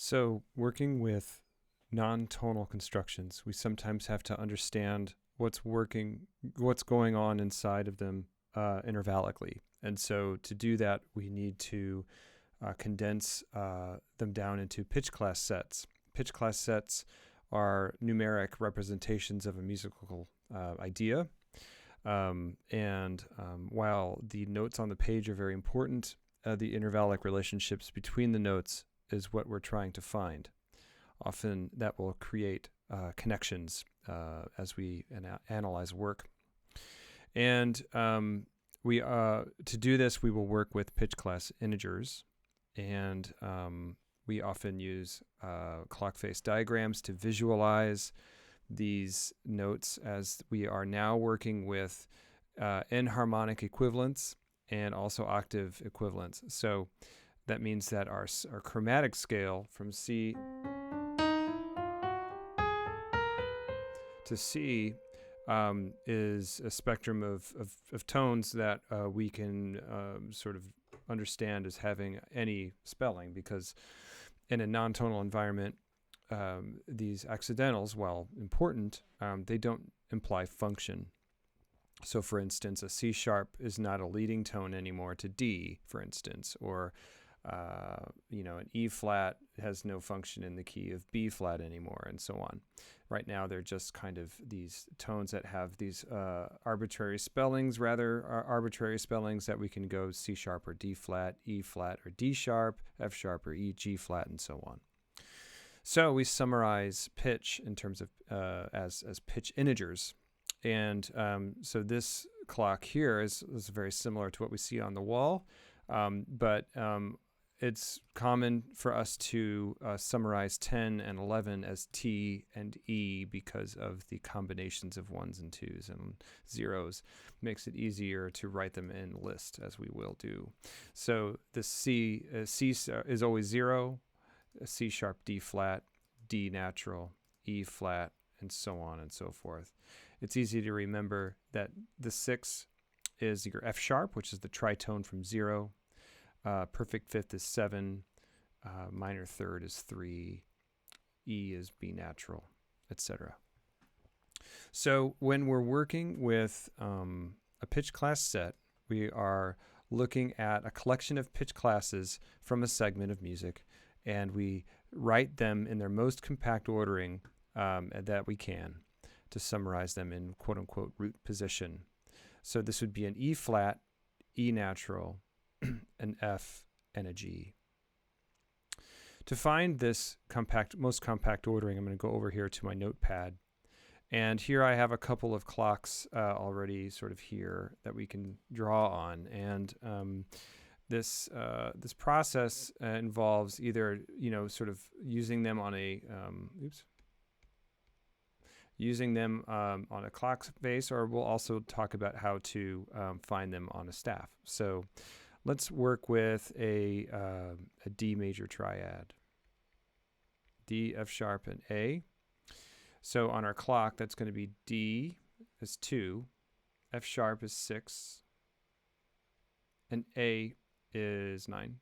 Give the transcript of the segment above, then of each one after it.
So, working with non-tonal constructions, we sometimes have to understand what's going on inside of them intervallically. And so, to do that, we need to condense them down into pitch class sets. Pitch class sets are numeric representations of a musical idea. While the notes on the page are very important, the intervallic relationships between the notes is what we're trying to find. Often that will create connections as we analyze work. And to do this, we will work with pitch class integers, and we often use clock face diagrams to visualize these notes, as we are now working with enharmonic equivalents and also octave equivalents. So that means that our chromatic scale from C to C is a spectrum of tones that we can sort of understand as having any spelling, because in a non-tonal environment, these accidentals, while important, they don't imply function. So, for instance, a C sharp is not a leading tone anymore to D, for instance, or an E flat has no function in the key of B flat anymore, and so on. Right now, they're just kind of these tones that have these arbitrary spellings that we can go C sharp or D flat, E flat or D sharp, F sharp or E, G flat, and so on. So we summarize pitch in terms of as pitch integers. And so this clock here is very similar to what we see on the wall, but it's common for us to summarize 10 and 11 as T and E because of the combinations of ones and twos and zeros. Makes it easier to write them in list, as we will do. So the C is always 0, C sharp, D flat, D natural, E flat, and so on and so forth. It's easy to remember that the 6 is your F sharp, which is the tritone from 0. Perfect fifth is 7. Minor third is 3. E is B natural, etc. So when we're working with a pitch class set, we are looking at a collection of pitch classes from a segment of music, and we write them in their most compact ordering that we can to summarize them in quote-unquote root position. So this would be an E flat, E natural, an F, and a G. To find this most compact ordering, I'm going to go over here to my notepad. And here I have a couple of clocks already sort of here that we can draw on. And this process involves either, sort of using them on a clock face, or we'll also talk about how to find them on a staff. So let's work with a D major triad. D, F sharp, and A. So on our clock, that's going to be D is 2, F sharp is 6, and A is 9.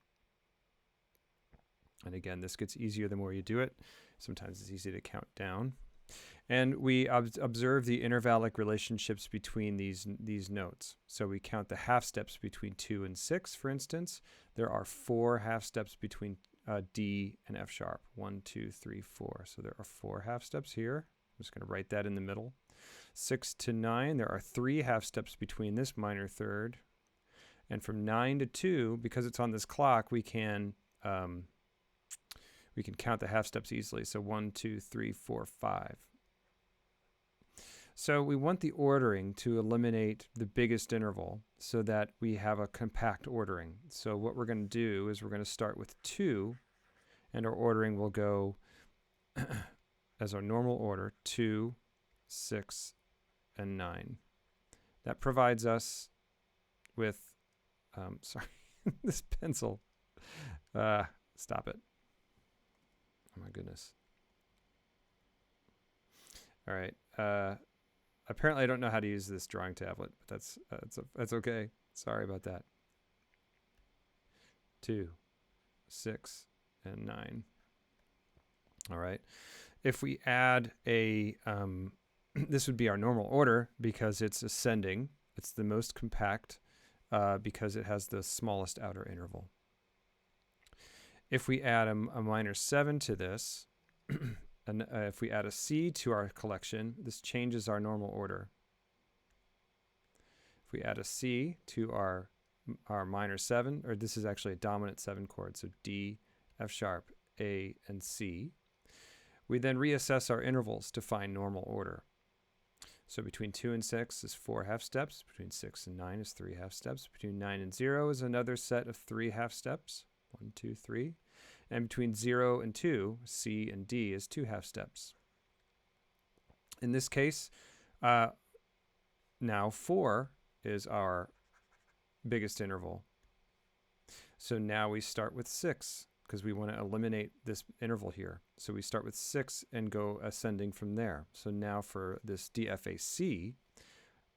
And again, this gets easier the more you do it. Sometimes it's easy to count down. And we observe the intervallic relationships between these notes. So we count the half steps between 2 and 6, for instance. There are 4 half steps between D and F sharp. 1, 2, 3, 4. So there are 4 half steps here. I'm just going to write that in the middle. 6 to 9, there are 3 half steps between this minor third. And from 9 to 2, because it's on this clock, we can count the half steps easily. So 1, 2, 3, 4, 5. So we want the ordering to eliminate the biggest interval so that we have a compact ordering. So what we're going to do is we're going to start with 2, and our ordering will go as our normal order: 2, 6, and 9. That provides us with, sorry, this pencil. Stop it. Oh my goodness. All right. Apparently I don't know how to use this drawing tablet, but that's okay. Sorry about that. 2, 6, and 9. All right. If we add a, this would be our normal order because it's ascending. It's the most compact because it has the smallest outer interval. If we add a minor 7 to this, and if we add a C to our collection, this changes our normal order. If we add a C to our minor 7, or this is actually a dominant 7 chord, so D, F sharp, A, and C, we then reassess our intervals to find normal order. So between 2 and 6 is 4 half steps. Between 6 and 9 is 3 half steps. Between 9 and 0 is another set of 3 half steps. 1, 2, 3. And between 0 and 2, C and D is 2 half steps. In this case, now 4 is our biggest interval. So now we start with 6 because we want to eliminate this interval here. So we start with 6 and go ascending from there. So now for this DFAC,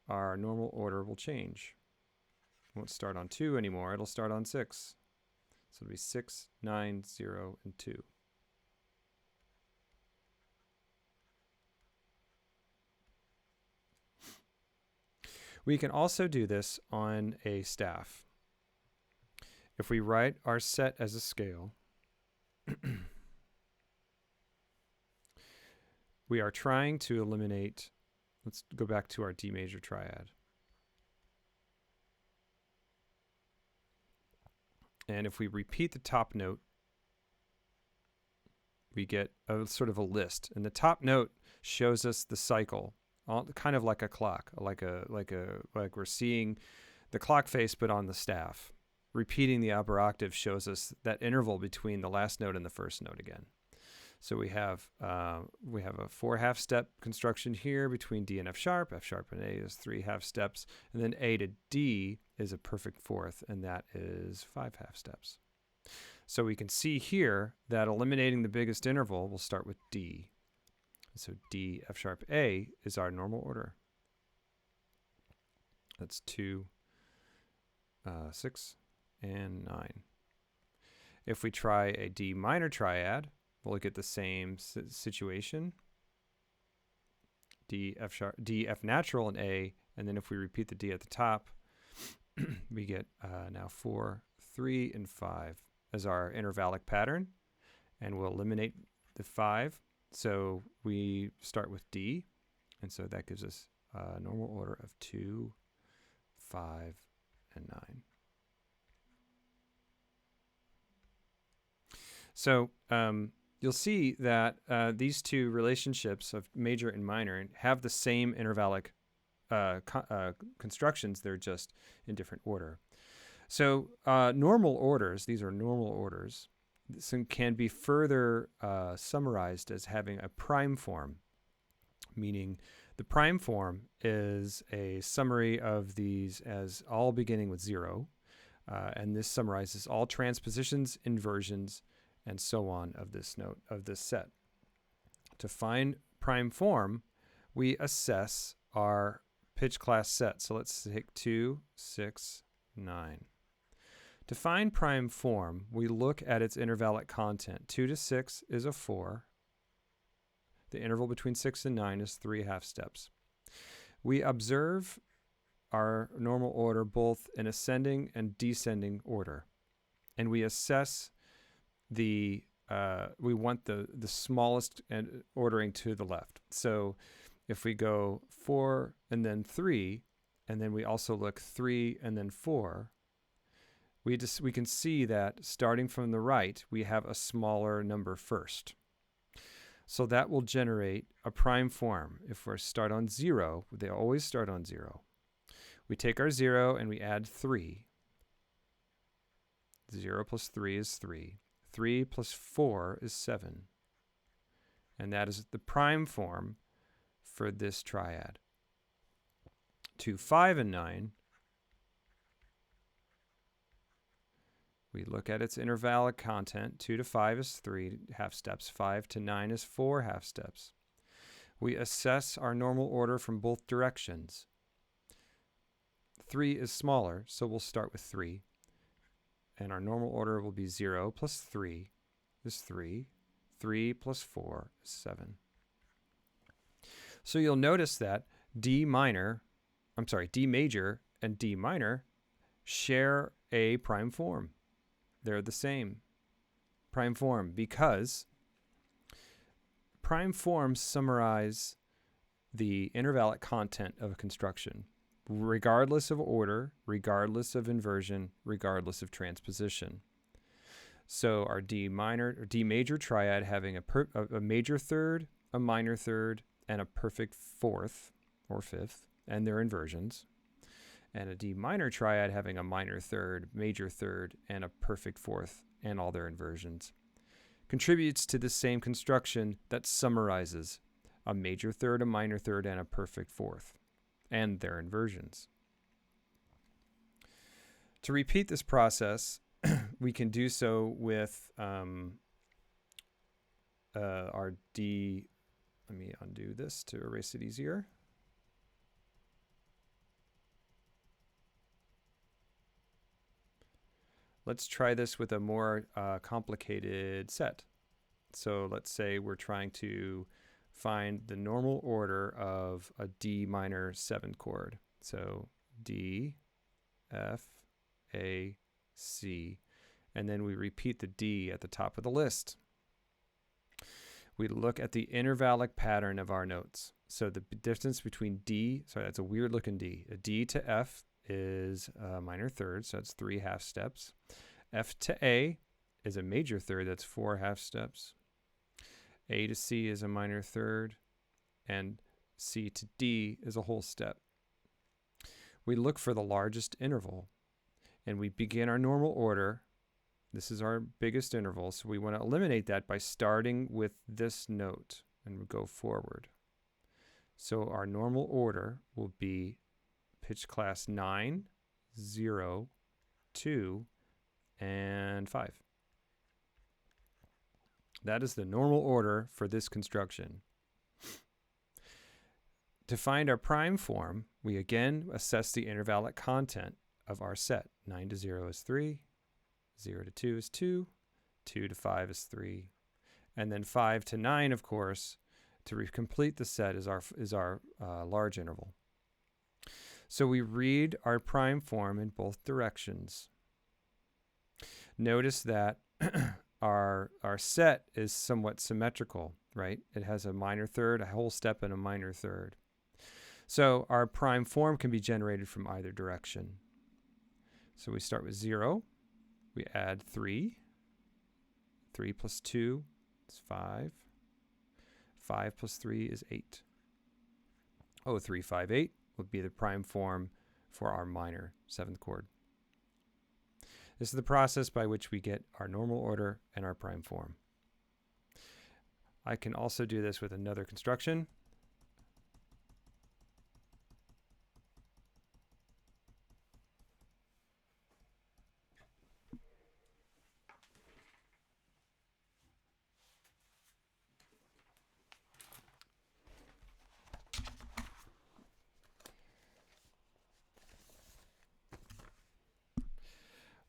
our normal order will change. It won't start on 2 anymore. It'll start on 6. So it'll be 6, 9, 0, and 2. We can also do this on a staff. If we write our set as a scale, we are trying to eliminate, let's go back to our D major triad. And if we repeat the top note, we get a sort of a list. And the top note shows us the cycle, kind of like a clock, like we're seeing the clock face, but on the staff. Repeating the upper octave shows us that interval between the last note and the first note again. So we have a 4 half step construction here between D and F sharp. F sharp and A is 3 half steps, and then A to D is a perfect fourth, and that is 5 half steps. So we can see here that eliminating the biggest interval, we'll start with D. So D, F sharp, A is our normal order. That's 2, 6, and 9. If we try a D minor triad, we'll get the same situation. D, F sharp, D, F natural, and A. And then if we repeat the D at the top, we get now 4, 3, and 5 as our intervallic pattern. And we'll eliminate the 5. So we start with D. And so that gives us a normal order of 2, 5, and 9. So you'll see that these two relationships of major and minor have the same intervallic constructions. They're just in different order. So normal orders, these are normal orders, can be further summarized as having a prime form, meaning the prime form is a summary of these as all beginning with 0, and this summarizes all transpositions, inversions, and so on of this note, of this set. To find prime form, we assess our pitch class set. So let's take 2, 6, 9. To find prime form, we look at its intervallic content. 2 to 6 is a 4. The interval between 6 and 9 is 3 half steps. We observe our normal order both in ascending and descending order. And we assess we want the smallest ordering to the left. So if we go 4 and then 3, and then we also look 3 and then 4, we can see that starting from the right, we have a smaller number first. So that will generate a prime form. If we start on 0, they always start on 0. We take our 0 and we add 3. 0 plus 3 is 3. 3 plus 4 is 7. And that is the prime form for this triad. 2, 5, and 9, we look at its intervallic content. 2 to 5 is 3 half steps. 5 to 9 is 4 half steps. We assess our normal order from both directions. 3 is smaller, so we'll start with 3. And our normal order will be 0 plus 3 is 3. 3 plus 4 is 7. So you'll notice that D major and D minor share a prime form. They're the same prime form because prime forms summarize the intervallic content of a construction, regardless of order, regardless of inversion, regardless of transposition. So our D major triad having a major third, a minor third, and a perfect fourth or fifth, and their inversions. And a D minor triad having a minor third, major third, and a perfect fourth, and all their inversions, contributes to the same construction that summarizes a major third, a minor third, and a perfect fourth, and their inversions. To repeat this process, we can do so with our D. Let me undo this to erase it easier. Let's try this with a more complicated set. So let's say we're trying to find the normal order of a D minor 7 chord. So D, F, A, C, and then we repeat the D at the top of the list. We look at the intervallic pattern of our notes. So the distance between that's a weird looking D. A D to F is a minor third, so that's 3 half steps. F to A is a major third, that's 4 half steps. A to C is a minor third, and C to D is a whole step. We look for the largest interval, and we begin our normal order. This is our biggest interval, so we want to eliminate that by starting with this note, and we go forward. So our normal order will be pitch class 9, 0, 2, and 5. That is the normal order for this construction. To find our prime form, we again assess the intervallic content of our set. 9 to 0 is 3, 0 to 2 is 2, 2 to 5 is 3, and then 5 to 9, of course, to complete the set is our large interval. So we read our prime form in both directions. Notice that our set is somewhat symmetrical, right? It has a minor third, a whole step, and a minor third. So our prime form can be generated from either direction. So we start with 0. We add 3. 3 plus 2 is 5. 5 plus 3 is 8. 3, 5, 8 would be the prime form for our minor 7th chord. This is the process by which we get our normal order and our prime form. I can also do this with another construction.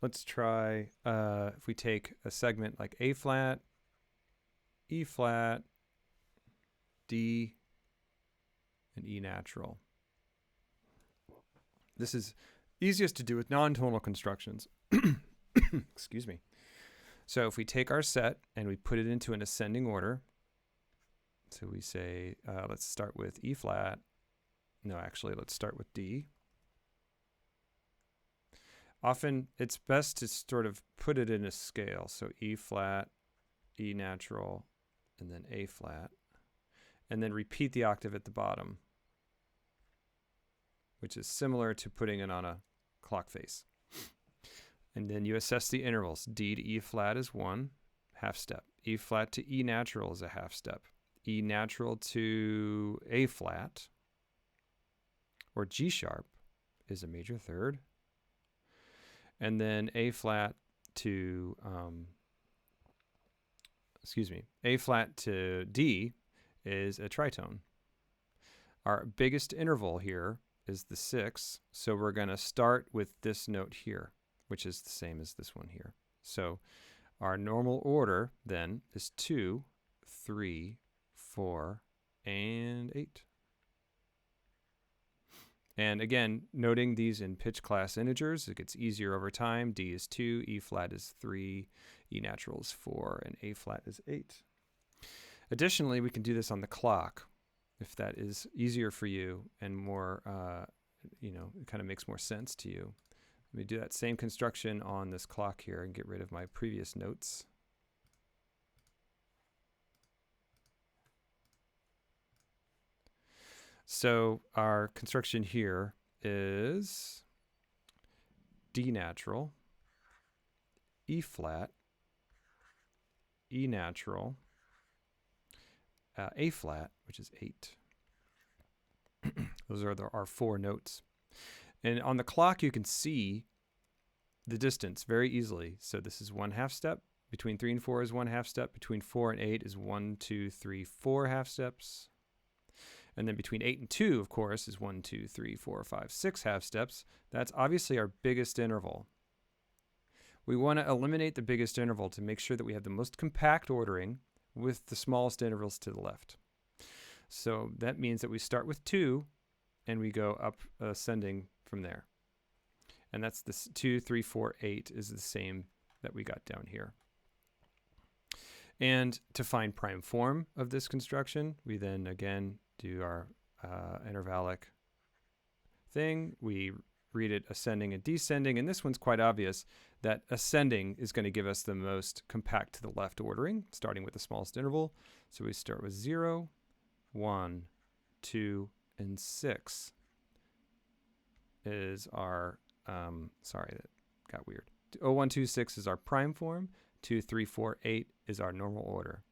Let's try, if we take a segment like A flat, E flat, D, and E natural. This is easiest to do with non-tonal constructions. Excuse me. So if we take our set and we put it into an ascending order, so we say, let's start with E flat. No, actually, let's start with D. Often it's best to sort of put it in a scale. So E flat, E natural, and then A flat. And then repeat the octave at the bottom, which is similar to putting it on a clock face. And then you assess the intervals. D to E flat is 1 half step. E flat to E natural is a half step. E natural to A flat or G sharp is a major third. And then A flat to, A flat to D is a tritone. Our biggest interval here is the 6, so we're going to start with this note here, which is the same as this one here. So our normal order then is 2, 3, 4, and 8. And again, noting these in pitch class integers, it gets easier over time. D is 2, E flat is 3, E natural is 4, and A flat is 8. Additionally, we can do this on the clock if that is easier for you and more, it kind of makes more sense to you. Let me do that same construction on this clock here and get rid of my previous notes. So our construction here is D natural, E flat, E natural, A flat, which is 8. Those are our 4 notes. And on the clock, you can see the distance very easily. So this is 1/2 step. Between 3 and 4 is 1/2 step. Between 4 and 8 is 1, 2, 3, 4 half steps. And then between 8 and 2, of course, is 1, 2, 3, 4, 5, 6 half steps. That's obviously our biggest interval. We want to eliminate the biggest interval to make sure that we have the most compact ordering with the smallest intervals to the left. So that means that we start with 2 and we go up ascending from there. And that's this 2, 3, 4, 8 is the same that we got down here. And to find prime form of this construction, we then again do our intervallic thing. We read it ascending and descending, and this one's quite obvious that ascending is going to give us the most compact to the left ordering, starting with the smallest interval. So we start with 0, 1, 2, and 6 is our, sorry, that got weird. 0, 1, 2, 6 is our prime form. 2, 3, 4, 8 is our normal order.